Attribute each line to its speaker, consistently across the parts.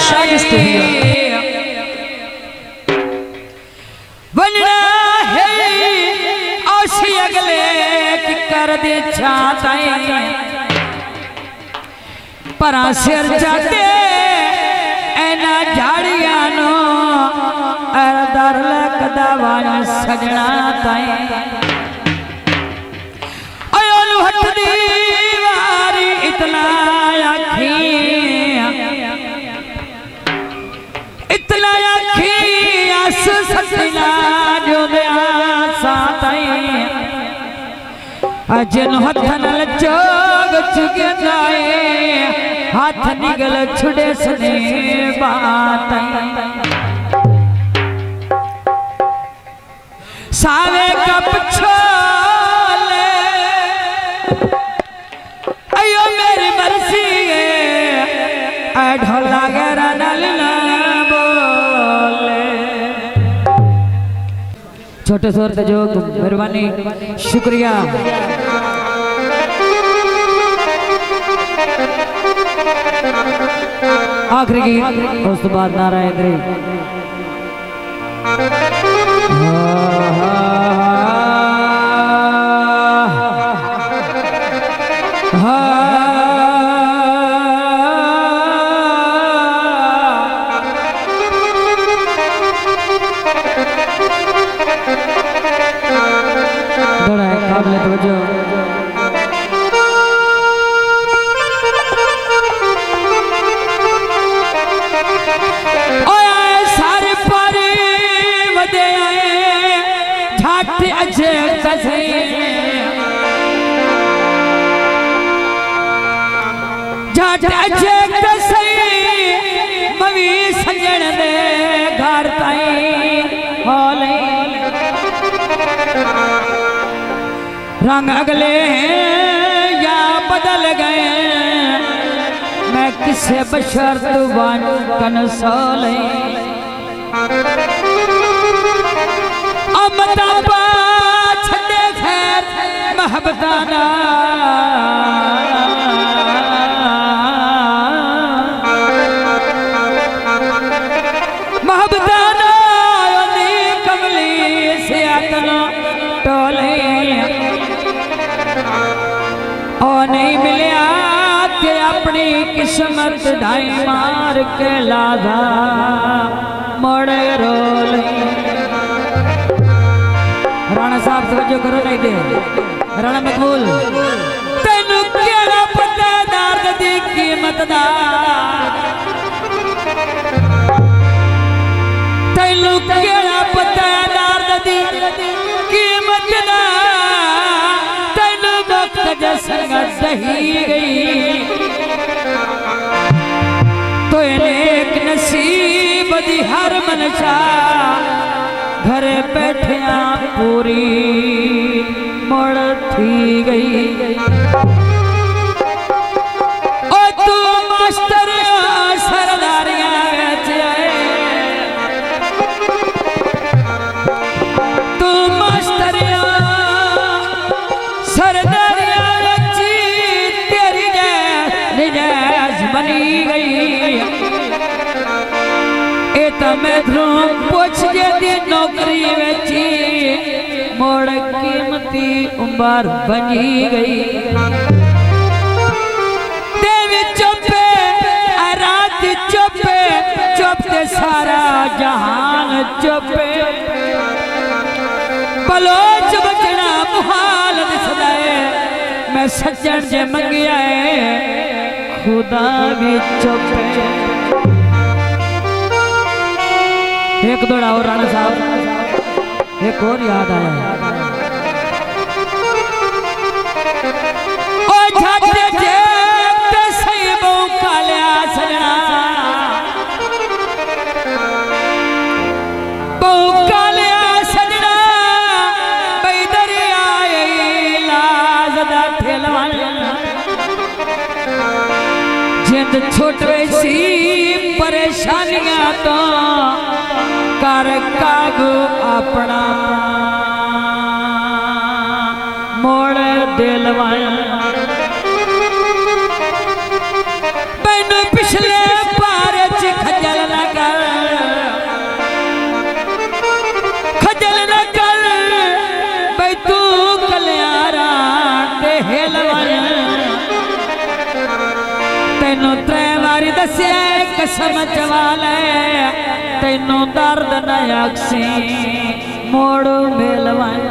Speaker 1: शान स्टूडियो
Speaker 2: बनना है औसी अगले की कर दे चाहते परा सिर जाते ऐना झाड़ियां नो अरदर लकदावान सजना ताए अयोलु हट दीवारी इतना आखी आस सतना जो अजन हथन चोग चुगे जाए हाथ निगल छुड़े सने बात सावे कप छोले अयो मेरी मर्जी ढोला गरा नलना बोले छोटे सोर जो मेहरबानी शुक्रिया आखिरी गीत उस तो बाद नारा इंद्री रंग अगले हैं या बदल गए मैं किसे बशर्त बन कंसोले अमता पा छड़े खैर महबताना महबताना नी कमली से आतना टोले और नहीं मिलया ते अपनी किस्मत ढाई मार के लादा मोड़े रोल राणा साहब तवज्जो करो नहीं दे राणा मकबूल तेनू केड़ा पता दर्द दी कीमत दा तेनू केड़ा पता दर्द दी कीमत दा संगत सही गई तो एक नसीब दी हर मनशा घरे बैठिया पूरी मुड़ थी गई ओ तू मास्टर सरदारियां विच तू मास्टर सरदार बनी गई ए तो मैं पूछ जे नौकरी बेची मोड़ कीमती उम्र बनी गई देवी चुपे रात चुपे चुपते सारा जहान चुपे बलोच बचना मुहाल दिसदा है मैं सज्जन जे मंगिया है खुदा भी चुप एक दौड़ा और राणा साहब एक और याद आया ओ झटे जे सही बहु कालिया सजना बहु कालिया सजना बई दरिया लाज दा ठेलवान जिंद छोटे सी परेशानियां तो कर कागू अपना मोड़ दिलवाया मैनू पिछले पारे च कसम चवा ले तेनों दर्द न अक्सी मोड़ मेलवाए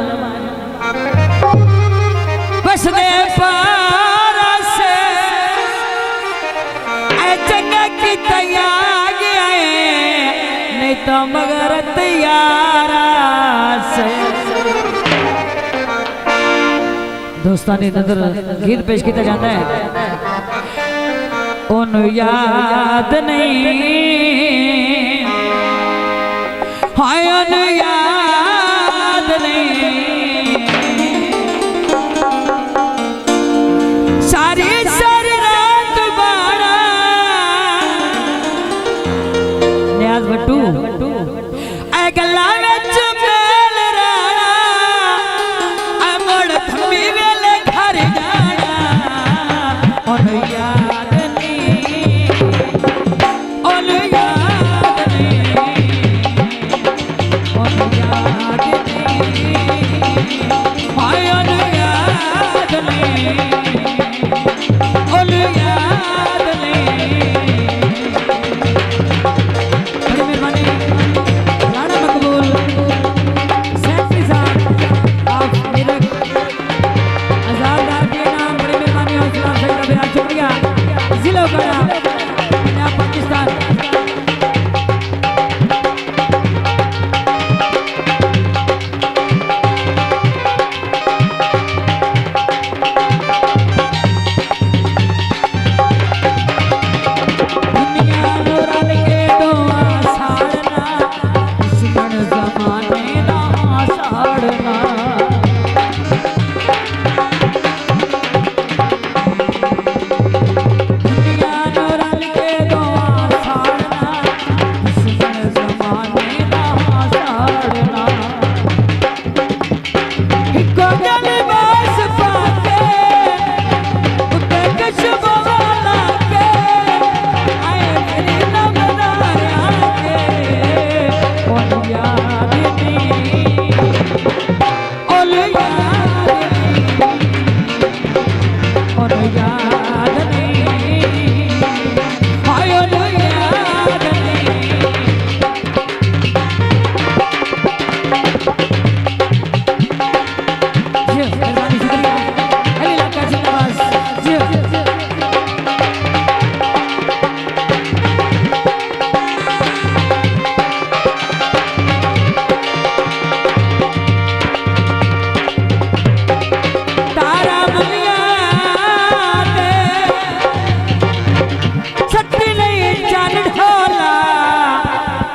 Speaker 2: बस दे पारा से ऐ चंगा की तैयार गया नहीं तो मगर तैयारा से दोस्तानी नजर गीत पेश किया जाता है उन याद नहीं हाय उन याद नहीं सारी सारी रात बाड़ा न्याज भट्टू ऐ गल्ला विच मेल राणा ऐ मोड़ थम्मी वेले घर जाना उन याद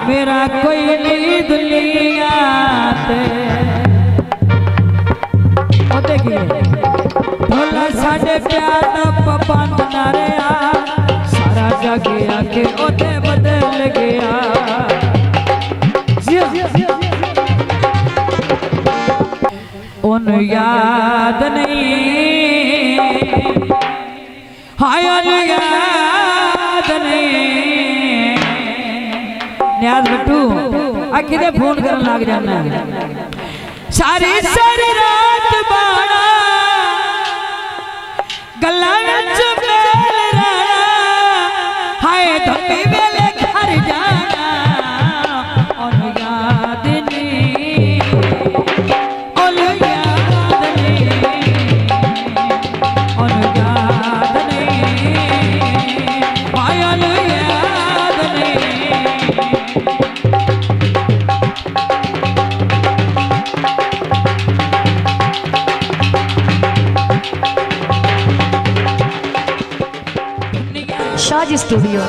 Speaker 2: मेरा कोई नहीं दुनिया देखिए ढोला साढ़े प्यार का पाबंद न रहा सारा जग आके ओते बदल गया उन याद नहीं हाय उन याद नहीं न्याज भट्टू आखिर फोन करन लग जाना सारी सारी रात बाड़ा गल्ला विच मेल राणा हाय धम्मी वेले घर जाना उन याद नहीं उन याद नहीं उन याद नहीं हाय उन याद नहीं
Speaker 1: शाजी स्टूडियो।